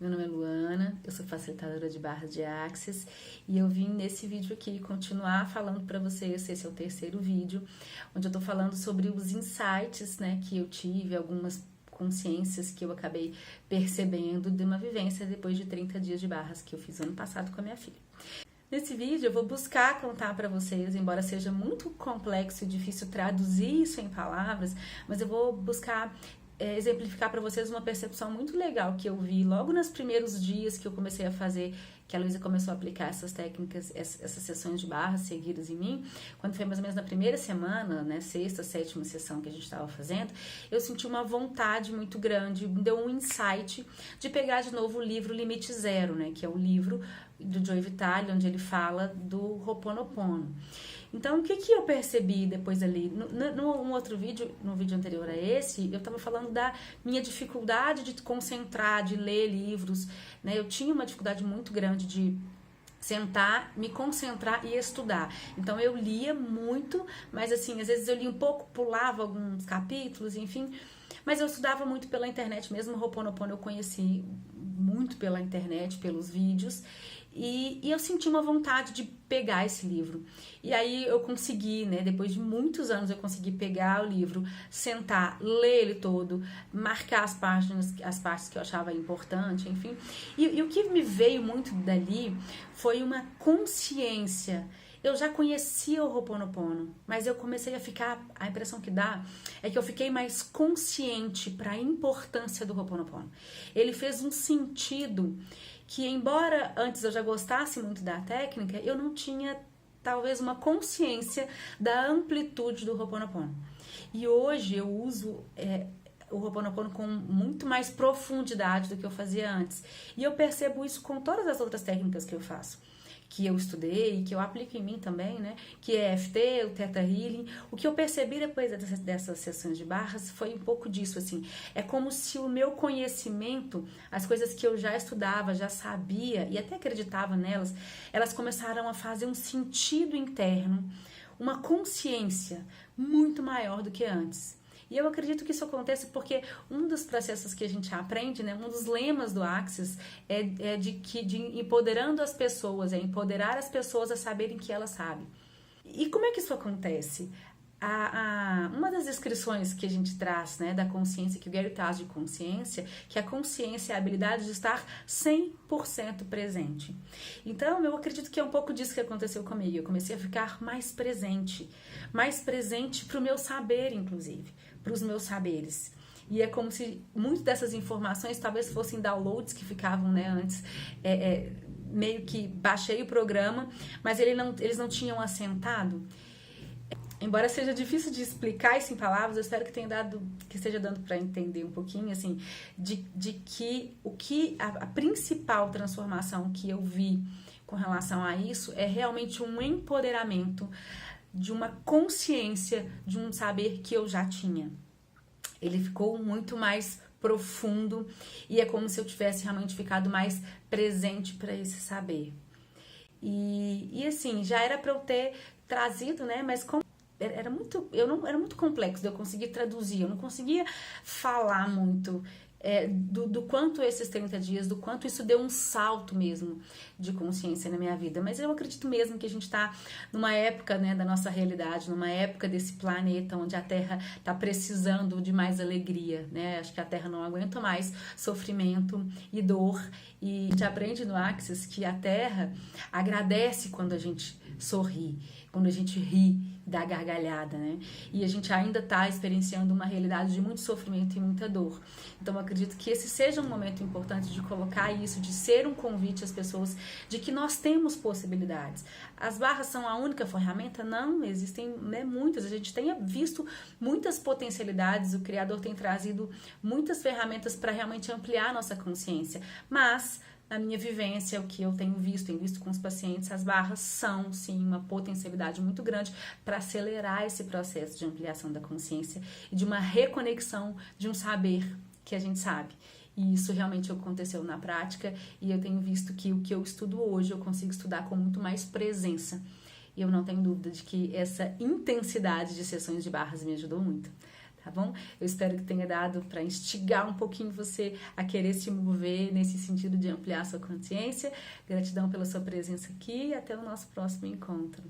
Meu nome é Luana, eu sou facilitadora de barras de Axis e eu vim nesse vídeo aqui continuar falando para vocês. Esse é o terceiro vídeo, onde eu tô falando sobre os insights, né, que eu tive, algumas consciências que eu acabei percebendo de uma vivência depois de 30 dias de barras que eu fiz ano passado com a minha filha. Nesse vídeo eu vou buscar contar para vocês, embora seja muito complexo e difícil traduzir isso em palavras, mas eu vou buscar exemplificar para vocês uma percepção muito legal que eu vi logo nos primeiros dias que eu comecei a fazer, que a Luísa começou a aplicar essas técnicas, essas sessões de barras seguidas em mim. Quando foi mais ou menos na primeira semana, né, sexta, sétima sessão que a gente estava fazendo, eu senti uma vontade muito grande, me deu um insight de pegar de novo o livro Limite Zero, né, que é o livro do Joe Vitale, onde ele fala do Ho'oponopono. Então, o que eu percebi depois ali? No outro vídeo, no vídeo anterior a esse, eu estava falando da minha dificuldade de concentrar, de ler livros, né? Eu tinha uma dificuldade muito grande de sentar, me concentrar e estudar. Então, eu lia muito, mas assim, às vezes eu lia um pouco, pulava alguns capítulos, enfim. Mas eu estudava muito pela internet, mesmo o Ho'oponopono eu conheci muito pela internet, pelos vídeos. E eu senti uma vontade de pegar esse livro. E aí eu consegui, né, depois de muitos anos eu consegui pegar o livro, sentar, ler ele todo, marcar as páginas, as partes que eu achava importante, enfim. E o que me veio muito dali foi uma consciência. Eu já conhecia o Ho'oponopono, mas eu comecei a ficar, a impressão que dá é que eu fiquei mais consciente para a importância do Ho'oponopono. Ele fez um sentido que, embora antes eu já gostasse muito da técnica, eu não tinha talvez uma consciência da amplitude do Ho'oponopono. E hoje eu uso o Ho'oponopono com muito mais profundidade do que eu fazia antes. E eu percebo isso com todas as outras técnicas que eu faço, que eu estudei, que eu aplico em mim também, né? Que é EFT, o Theta Healing. O que eu percebi depois dessas sessões de barras foi um pouco disso, assim. É como se o meu conhecimento, as coisas que eu já estudava, já sabia e até acreditava nelas, elas começaram a fazer um sentido interno, uma consciência muito maior do que antes. E eu acredito que isso aconteça porque um dos processos que a gente aprende, né, um dos lemas do Axis é de empoderando as pessoas, é empoderar as pessoas a saberem que elas sabem. E como é que isso acontece? Uma das descrições que a gente traz, né, da consciência, que o Gary traz de consciência, que a consciência é a habilidade de estar 100% presente. Então, eu acredito que é um pouco disso que aconteceu comigo. Eu comecei a ficar mais presente para o meu saber, inclusive, para os meus saberes. E é como se muitas dessas informações talvez fossem downloads que ficavam, né, antes, meio que baixei o programa, mas eles não tinham assentado. Embora seja difícil de explicar isso em palavras, eu espero que esteja dando para entender um pouquinho, assim, de que a principal transformação que eu vi com relação a isso é realmente um empoderamento de uma consciência, de um saber que eu já tinha. Ele ficou muito mais profundo e é como se eu tivesse realmente ficado mais presente para esse saber. E assim, já era para eu ter trazido, né, mas como era muito complexo de eu conseguir traduzir, eu não conseguia falar muito do quanto esses 30 dias, do quanto isso deu um salto mesmo de consciência na minha vida. Mas eu acredito mesmo que a gente está numa época, né, da nossa realidade, numa época desse planeta onde a Terra está precisando de mais alegria, né? Acho que a Terra não aguenta mais sofrimento e dor. E a gente aprende no Axis que a Terra agradece quando a gente sorri, quando a gente ri, dá gargalhada, né? E a gente ainda está experienciando uma realidade de muito sofrimento e muita dor. Então eu acredito que esse seja um momento importante de colocar isso, de ser um convite às pessoas de que nós temos possibilidades. As barras são a única ferramenta? Não, existem, né, muitas. A gente tem visto muitas potencialidades, o Criador tem trazido muitas ferramentas para realmente ampliar a nossa consciência. Mas na minha vivência, o que eu tenho visto com os pacientes, as barras são, sim, uma potencialidade muito grande para acelerar esse processo de ampliação da consciência e de uma reconexão de um saber que a gente sabe. E isso realmente aconteceu na prática e eu tenho visto que o que eu estudo hoje eu consigo estudar com muito mais presença. E eu não tenho dúvida de que essa intensidade de sessões de barras me ajudou muito. tá bom? Eu espero que tenha dado para instigar um pouquinho você a querer se mover nesse sentido de ampliar sua consciência. Gratidão pela sua presença aqui e até o nosso próximo encontro.